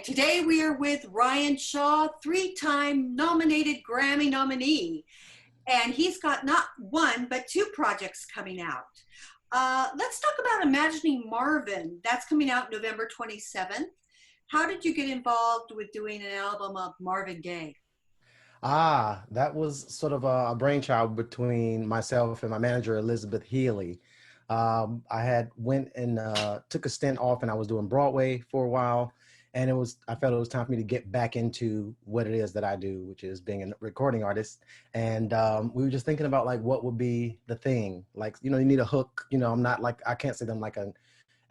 Today we are with Ryan Shaw, three-time nominated Grammy nominee. And he's got not one, but two projects coming out. Let's talk about Imagining Marvin. That's coming out November 27th. How did you get involved with doing an album of Marvin Gaye? That was sort of a brainchild between myself and my manager, Elizabeth Healy. I had went and took a stint off, and I was doing Broadway for a while. And I felt it was time for me to get back into what it is that I do, which is being a recording artist. And we were just thinking about like, what would be the thing? Like, you need a hook. I'm not like, I can't say that I'm like an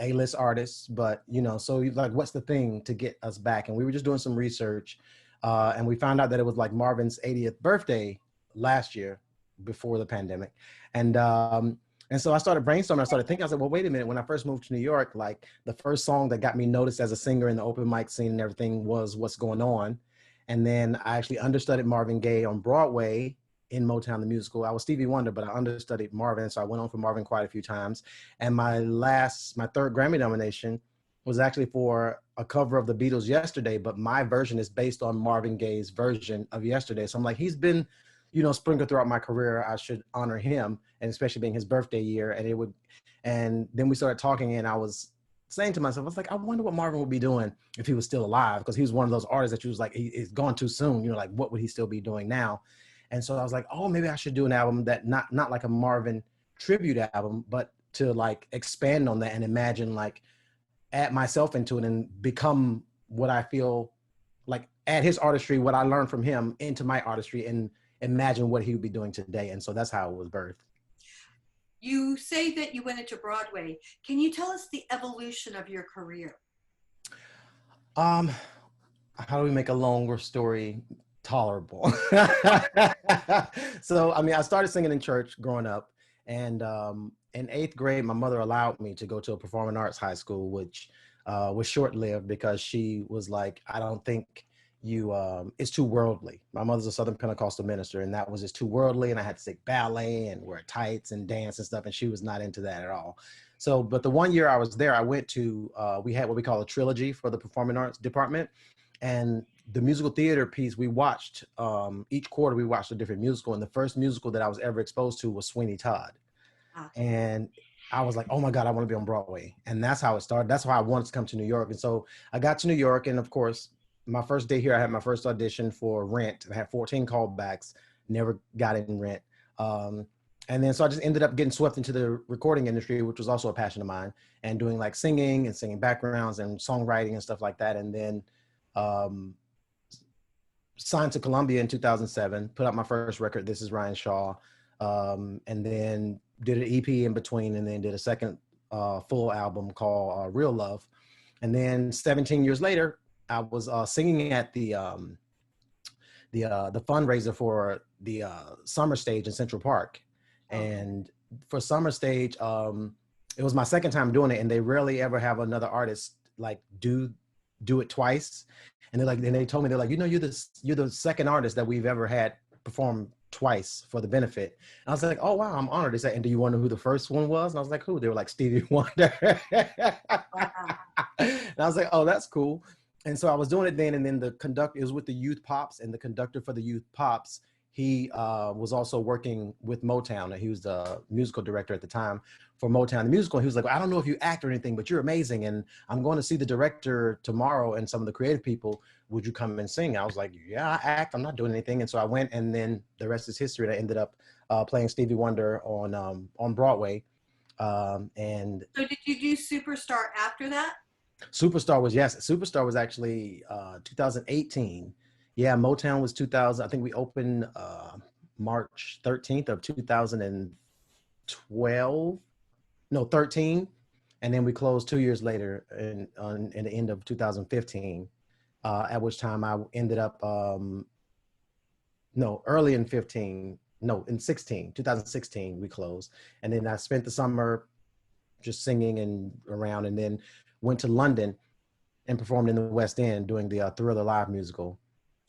A-list artist, but, so like, what's the thing to get us back? And we were just doing some research. And we found out that it was like Marvin's 80th birthday last year before the pandemic. And so I started brainstorming. I started thinking, I said, well, wait a minute. When I first moved to New York, like the first song that got me noticed as a singer in the open mic scene and everything was What's Going On. And then I actually understudied Marvin Gaye on Broadway in Motown the musical. I was Stevie Wonder, but I understudied Marvin. So I went on for Marvin quite a few times. And my third Grammy nomination was actually for a cover of the Beatles' Yesterday, but my version is based on Marvin Gaye's version of Yesterday. So I'm like, he's been, sprinkled throughout my career. I should honor him, and especially being his birthday year. And then we started talking, and I was saying to myself, I was like, I wonder what Marvin would be doing if he was still alive, because he was one of those artists that you was like, he's gone too soon. Like, what would he still be doing now? And so I was like, oh, maybe I should do an album that not like a Marvin tribute album, but to like expand on that and imagine like, add myself into it and become what I feel like, add his artistry, what I learned from him into my artistry, and imagine what he would be doing today. And so that's how it was birthed. You say that you went into Broadway. Can you tell us the evolution of your career? How do we make a longer story tolerable? So, I started singing in church growing up, and in 8th grade, my mother allowed me to go to a performing arts high school, which was short-lived because she was like, I don't think it's too worldly. My mother's a Southern Pentecostal minister, and that was just too worldly, and I had to sing ballet and wear tights and dance and stuff, and she was not into that at all. So, but the one year I was there, I went to, we had what we call a trilogy for the performing arts department, and the musical theater piece, we watched, each quarter we watched a different musical, and the first musical that I was ever exposed to was Sweeney Todd. And I was like, oh my God, I want to be on Broadway. And that's how it started. That's why I wanted to come to New York. And so I got to New York, and of course, my first day here, I had my first audition for Rent. I had 14 callbacks, never got in Rent. And then, so I just ended up getting swept into the recording industry, which was also a passion of mine, and doing like singing and singing backgrounds and songwriting and stuff like that. And then signed to Columbia in 2007, put out my first record, This Is Ryan Shaw. And then did an EP in between, and then did a second full album called Real Love. And then 17 years later, I was singing at the fundraiser for the Summer Stage in Central Park. And for Summer Stage, it was my second time doing it, and they rarely ever have another artist like do it twice. And they told me, they're like, you're the second artist that we've ever had perform twice for the benefit. And I was like, oh wow, I'm honored. They said, and do you wonder who the first one was? And I was like, who? They were like, Stevie Wonder. And I was like, oh, that's cool. And so I was doing it then, and then the conductor, it was with the Youth Pops, and the conductor for the Youth Pops, he was also working with Motown, and he was the musical director at the time for Motown the musical. He was like, I don't know if you act or anything, but you're amazing, and I'm going to see the director tomorrow and some of the creative people. Would you come and sing? I was like, yeah, I act. I'm not doing anything. And so I went, and then the rest is history. And I ended up playing Stevie Wonder on Broadway. And so did you do Superstar after that? Superstar was actually 2018. Yeah, Motown was 2000. I think we opened March 13th of 2012. No, 13. And then we closed 2 years later in the end of 2015, at which time I ended up, early in 15. No, in 2016, we closed. And then I spent the summer just singing and around, and then went to London and performed in the West End doing the Thriller Live musical.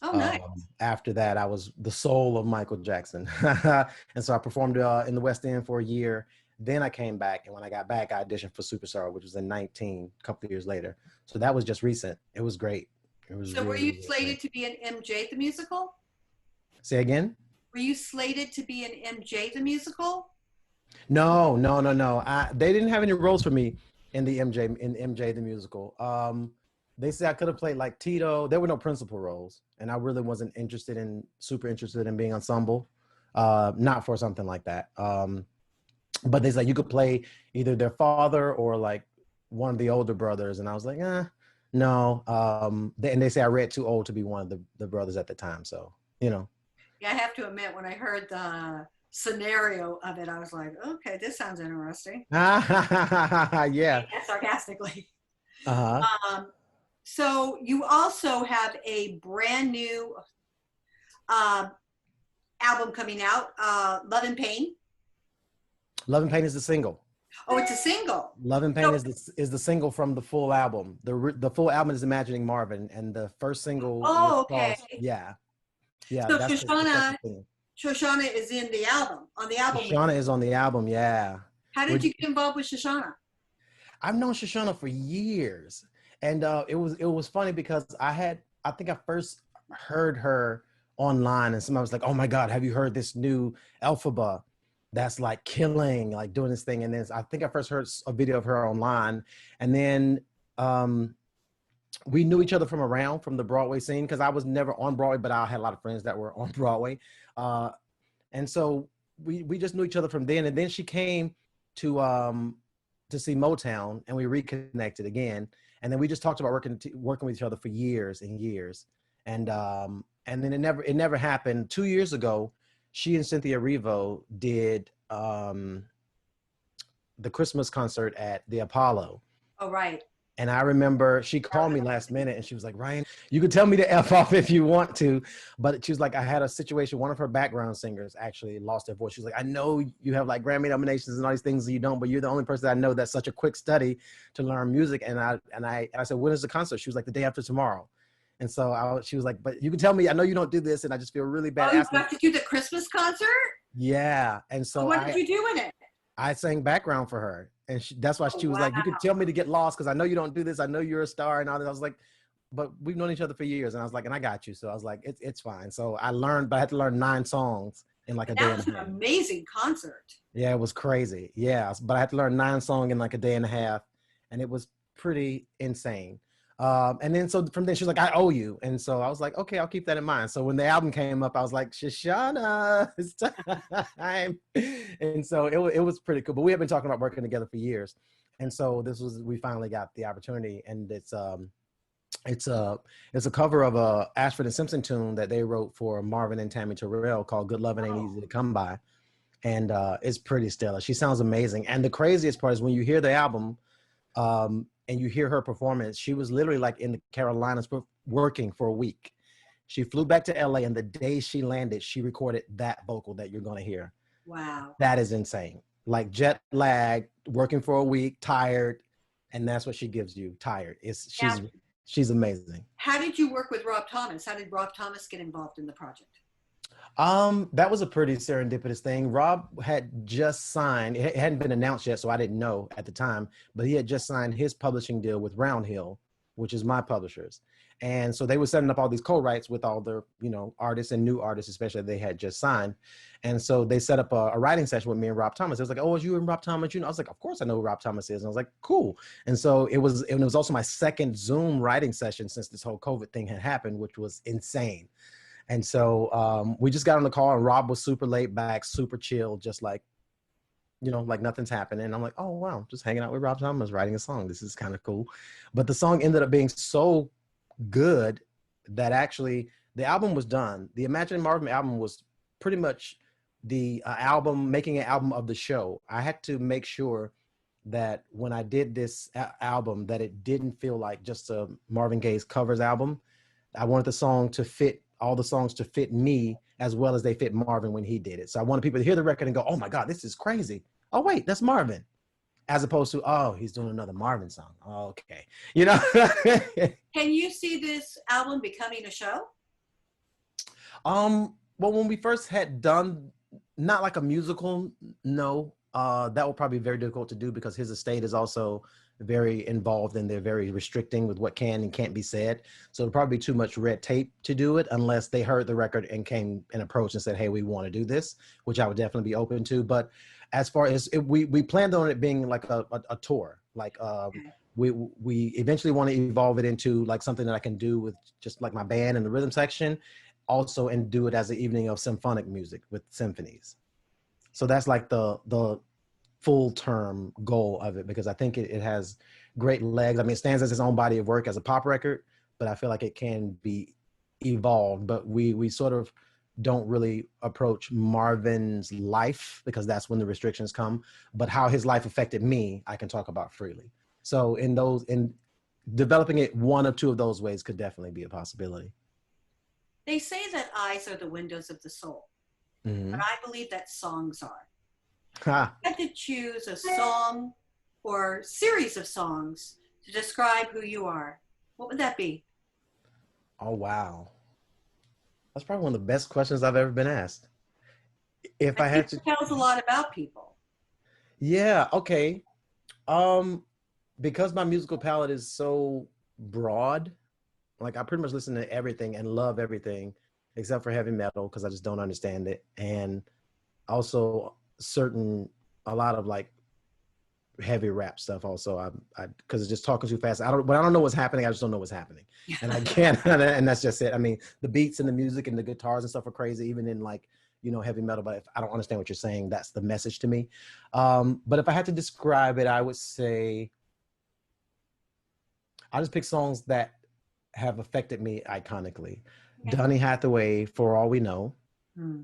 Oh, nice. After that, I was the soul of Michael Jackson. And so I performed in the West End for a year. Then I came back, and when I got back, I auditioned for Superstar, which was in 19, a couple of years later. So that was just recent. It was great. It was So were really, you really great. slated to be in MJ the musical? Say again? Were you slated to be in MJ the musical? No, no, no, no. They didn't have any roles for me in the MJ the musical. They said I could have played like Tito. There were no principal roles, and I really wasn't super interested in being ensemble. Not for something like that. But they said you could play either their father or like one of the older brothers, and I was like, no. And they say I read too old to be one of the brothers at the time, so you know. Yeah, I have to admit, when I heard the scenario of it, I was like, okay, this sounds interesting. Yeah. Sarcastically. Uh-huh. Um, so you also have a brand new uh, album coming out, Love and Pain. Love and Pain is the single. Oh, it's a single. Love and Pain So, is the single from the full album. The full album is Imagining Marvin, and the first single was oh, okay. called yeah, yeah. So That's the Shoshana, second single. Shoshana is in the album, on the album with Shoshana you. is on the album. Yeah, How did which you get involved with Shoshana? I've known Shoshana for years, and it was funny because I think I first heard her online, and somebody was like, "Oh my God, have you heard this new Alphaba that's like killing, like doing this thing?" And then I think I first heard a video of her online, and then um, we knew each other from the Broadway scene because I was never on Broadway, but I had a lot of friends that were on Broadway, uh, and so we just knew each other from then. And then she came to um, to see Motown, and we reconnected again. And then we just talked about working with each other for years and years. And then it never happened. 2 years ago, she and Cynthia Erivo did the Christmas concert at the Apollo. Oh, right. And I remember she called me last minute and she was like, Ryan, you can tell me to F off if you want to. But she was like, I had a situation. One of her background singers actually lost their voice. She was like, I know you have like Grammy nominations and all these things that you don't, but you're the only person I know that's such a quick study to learn music. And I said, when is the concert? She was like, the day after tomorrow. And so she was like, but you can tell me, I know you don't do this. And I just feel really bad Oh, you asking. got to do the Christmas concert? Yeah. And Oh, so what did you do in it? I sang background for her. And that's why Oh, she was wow. like, you can tell me to get lost because I know you don't do this. I know you're a star and all that. I was like, but we've known each other for years. And I was like, and I got you. So I was like, it's fine. So I learned, but I had to learn 9 songs in like a day That and was a an half. amazing concert. Yeah, it was crazy. Yeah. But I had to learn 9 songs in like a day and a half. And it was pretty insane. And then so from then she was like, I owe you. And so I was like, okay, I'll keep that in mind. So when the album came up, I was like, Shoshana, it's time. And so it was pretty cool. But we have been talking about working together for years. And so we finally got the opportunity. And it's a cover of a Ashford and Simpson tune that they wrote for Marvin and Tammy Terrell called Good Lovin' Ain't Easy to Come By. And it's pretty stellar. She sounds amazing. And the craziest part is when you hear the album, and you hear her performance, she was literally like in the Carolinas working for a week. She flew back to LA, and the day she landed, she recorded that vocal that you're going to hear. Wow. That is insane. Like jet lag, working for a week, tired, and that's what she gives you, tired. Now, She's amazing. how did you work with Rob Thomas? How did Rob Thomas get involved in the project? That was a pretty serendipitous thing. Rob had just signed, it hadn't been announced yet, so I didn't know at the time, but he had just signed his publishing deal with Roundhill, which is my publishers. And so they were setting up all these co-writes with all their, artists and new artists, especially they had just signed. And so they set up a writing session with me and Rob Thomas. It was like, oh, is you and Rob Thomas? I was like, of course I know who Rob Thomas is. And I was like, cool. And so it was also my second Zoom writing session since this whole COVID thing had happened, which was insane. And so we just got on the call, and Rob was super laid back, super chill, just like, like nothing's happening. And I'm like, oh, wow, just hanging out with Rob Thomas, writing a song. This is kind of cool. But the song ended up being so good that actually the album was done. The Imagining Marvin album was pretty much the making an album of the show. I had to make sure that when I did this album, that it didn't feel like just a Marvin Gaye's covers album. I wanted all the songs to fit me as well as they fit Marvin when he did it. So I wanted people to hear the record and go, oh my God, this is crazy. Oh wait, that's Marvin. As opposed to, oh, he's doing another Marvin song. Oh, okay. Can you see this album becoming a show? Well, when we first had done, not like a musical, no, that would probably be very difficult to do because his estate is also very involved and they're very restricting with what can and can't be said. So it'll probably be too much red tape to do it unless they heard the record and came and approached and said, hey, we want to do this, which I would definitely be open to. But as far as we planned on it being like a tour, like Okay. we eventually want to evolve it into like something that I can do with just like my band and the rhythm section also, and do it as an evening of symphonic music with symphonies. So that's like the full term goal of it, because I think it has great legs. I mean, it stands as its own body of work as a pop record, but I feel like it can be evolved. But we sort of don't really approach Marvin's life because that's when the restrictions come. But how his life affected me, I can talk about freely. So in developing it, one or two of those ways could definitely be a possibility. They say that eyes are the windows of the soul, but Mm-hmm. I believe that songs are. Ha. I had to choose a song or series of songs to describe who you are. What would that be? Oh wow, that's probably one of the best questions I've ever been asked. If I I think had to, it tells a lot about people. yeah, okay. Um, because my musical palette is so broad, like I pretty much listen to everything and love everything except for heavy metal because I just don't understand it. And also certain a lot of like heavy rap stuff also. I because it's just talking too fast. When I don't know what's happening, I just don't know what's happening. And I can't and that's just it. I mean, the beats and the music and the guitars and stuff are crazy, even in like, heavy metal, but if I don't understand what you're saying, that's the message to me. But if I had to describe it, I would say I just pick songs that have affected me iconically. Okay. Donny Hathaway, For All We Know. Hmm.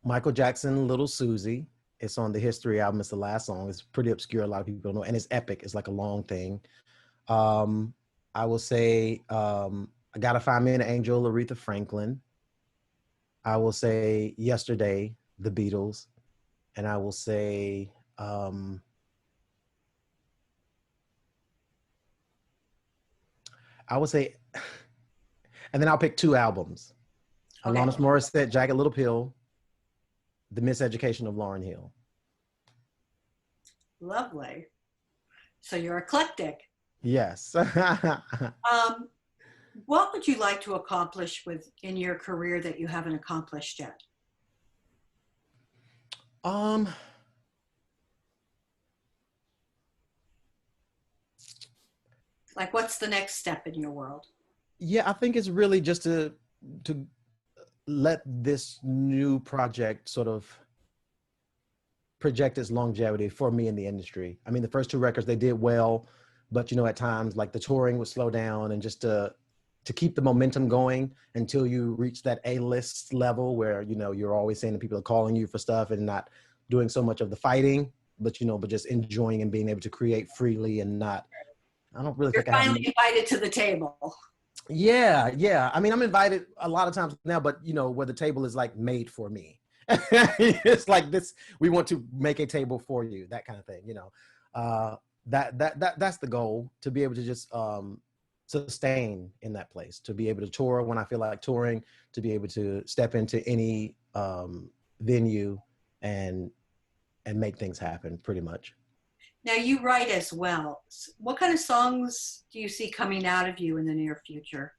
Michael Jackson, Little Susie. It's on the History album. It's the last song. It's pretty obscure. A lot of people don't know. And it's epic. It's like a long thing. Um, I will say I Gotta Find Me an Angel, Aretha Franklin. I will say Yesterday, The Beatles. And I will say I would say, and then I'll pick two albums. Okay. Alanis Morissette, Jagged Little Pill, The Miseducation of Lauryn Hill. Lovely. So you're eclectic. Yes. Um, what would you like to accomplish with in your career that you haven't accomplished yet? um, Like, what's the next step in your world? yeah, I think it's really just to let this new project sort of project its longevity for me in the industry. I mean, the first two records they did well, but at times like the touring would slow down, and just to keep the momentum going until you reach that A-list level where you're always saying that people are calling you for stuff and not doing so much of the fighting, but just enjoying and being able to create freely and not. I don't really You're think I have. finally invited to the table. Yeah, yeah. I mean, I'm invited a lot of times now, but where the table is like made for me. It's like this. We want to make a table for you, that kind of thing. Uh, that's the goal, to be able to just sustain in that place, to be able to tour when I feel like touring, to be able to step into any venue and make things happen, pretty much. Now you write as well. What kind of songs do you see coming out of you in the near future?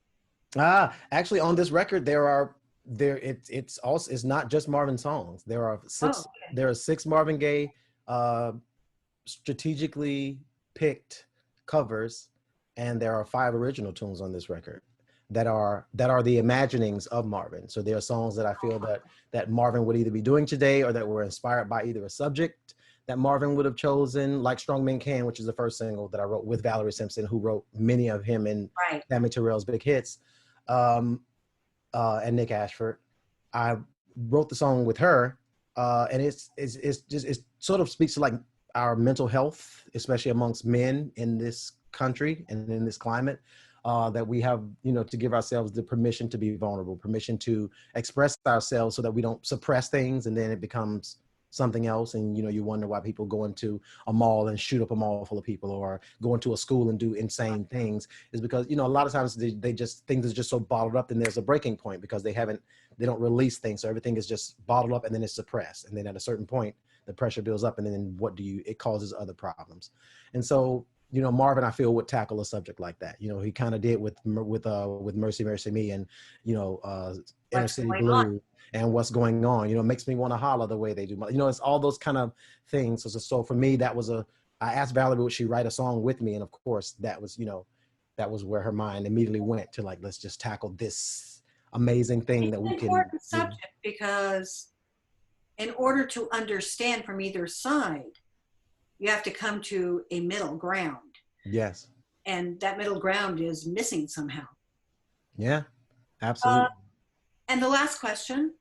Actually, on this record, it's not just Marvin songs. Oh, There are six Marvin Gaye uh, strategically picked covers, and there are five original tunes on this record that are the imaginings of Marvin. So there are songs that I feel that Marvin would either be doing today, or that were inspired by either a subject that Marvin would have chosen, like Strong Men Can, which is the first single that I wrote with Valerie Simpson, who wrote many of him and right. Tammy Terrell's big hits, um, and Nick Ashford. I wrote the song with her, and it sort of speaks to like our mental health, especially amongst men in this country and in this climate. That we have, to give ourselves the permission to be vulnerable, permission to express ourselves, so that we don't suppress things and then it becomes something else. And you wonder why people go into a mall and shoot up a mall full of people, or go into a school and do insane things, is because a lot of times they just, things are just so bottled up, and there's a breaking point because they don't release things, so everything is just bottled up and then it's suppressed, and then at a certain point the pressure builds up, and then it causes other problems. And so, Marvin, I feel, would tackle a subject like that. He kind of did with Mercy Mercy Me, and Inner What's City going on? Blue, and What's Going On. Makes me want to holler the way they do. It's all those kind of things. So for me, I asked Valerie would she write a song with me, and of course that was where her mind immediately went to, like, let's just tackle this amazing thing It's that we an can important do. subject because in order to understand from either side, you have to come to a middle ground. Yes. And that middle ground is missing somehow. Yeah, Uh, absolutely. and the last question,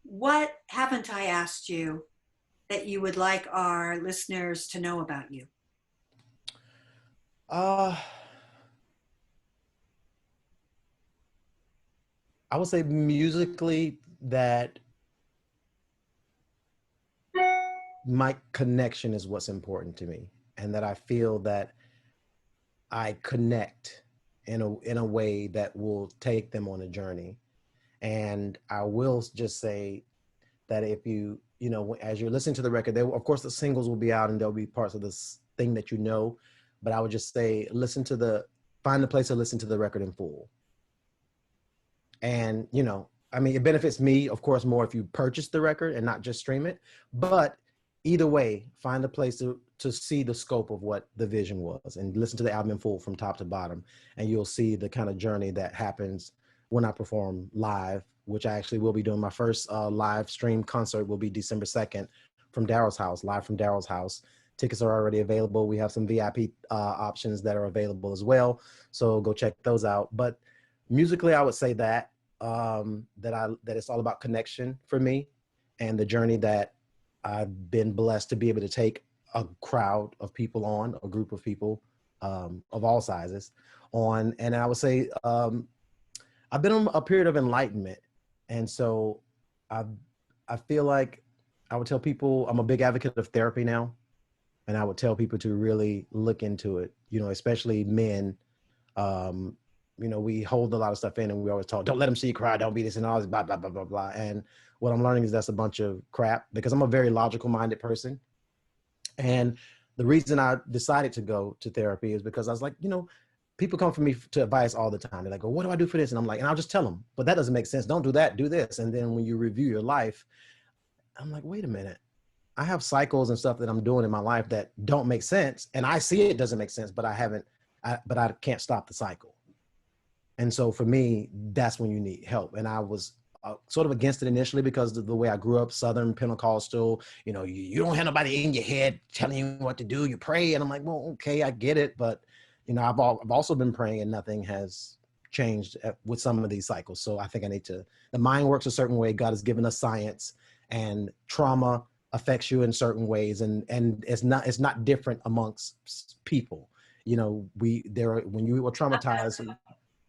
what haven't I asked you that you would like our listeners to know about you? Uh, I would say musically that my connection is what's important to me, and that I feel that I connect in a way that will take them on a journey. And I will just say that if as you're listening to the record, of course the singles will be out and there'll be parts of this thing that but I would just say find a place to listen to the record in full. And it benefits me, of course, more if you purchase the record and not just stream it. But either way, find a place to see the scope of what the vision was, and listen to the album in full from top to bottom, and you'll see the kind of journey that happens when I perform live, which I actually will be doing. My first live stream concert will be December 2nd from Daryl's house, live from Daryl's house. Tickets are already available. We have some VIP options that are available as well, so go check those out. But musically, I would say that that it's all about connection for me, and the journey that I've been blessed to be able to take a crowd of people on, a group of people of all sizes on. And I would say I've been on a period of enlightenment. And so I feel like I would tell people, I'm a big advocate of therapy now. And I would tell people to really look into it, especially men. We hold a lot of stuff in, and we always talk, don't let them see you cry, don't be this and all this, blah, blah, blah, blah, blah. And what I'm learning is that's a bunch of crap, because I'm a very logical minded person. And the reason I decided to go to therapy is because I was like, people come for me to advice all the time. They're like, well, what do I do for this? And I'm like, and I'll just tell them, but that doesn't make sense. Don't do that, do this. And then when you review your life, I'm like, wait a minute. I have cycles and stuff that I'm doing in my life that don't make sense. And I see it doesn't make sense, but I can't stop the cycle. And so for me, that's when you need help. And I was sort of against it initially because of the way I grew up, Southern Pentecostal. You don't have nobody in your head telling you what to do. You pray, and I'm like, well, okay, I get it, but I've also been praying, and nothing has changed with some of these cycles. So I think I need to. The mind works a certain way. God has given us science, and trauma affects you in certain ways, and it's not different amongst people. When you were traumatized.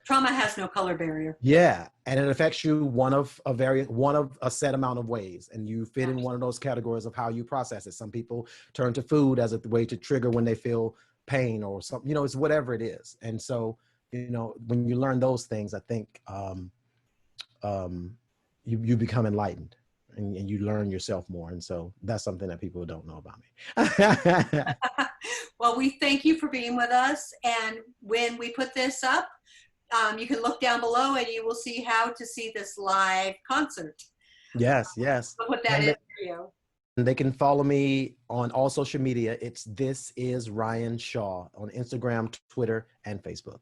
Trauma has no color barrier. Yeah, and it affects you one of a set amount of ways, and you fit in one of those categories of how you process it. Some people turn to food as a way to trigger when they feel pain or something. It's whatever it is. And so, when you learn those things, I think you become enlightened, and you learn yourself more. And so that's something that people don't know about me. Well, we thank you for being with us, and when we put this up, you can look down below and you will see how to see this live concert. Yes. I'll put that in for you. They can follow me on all social media. This is Ryan Shaw on Instagram, Twitter, and Facebook.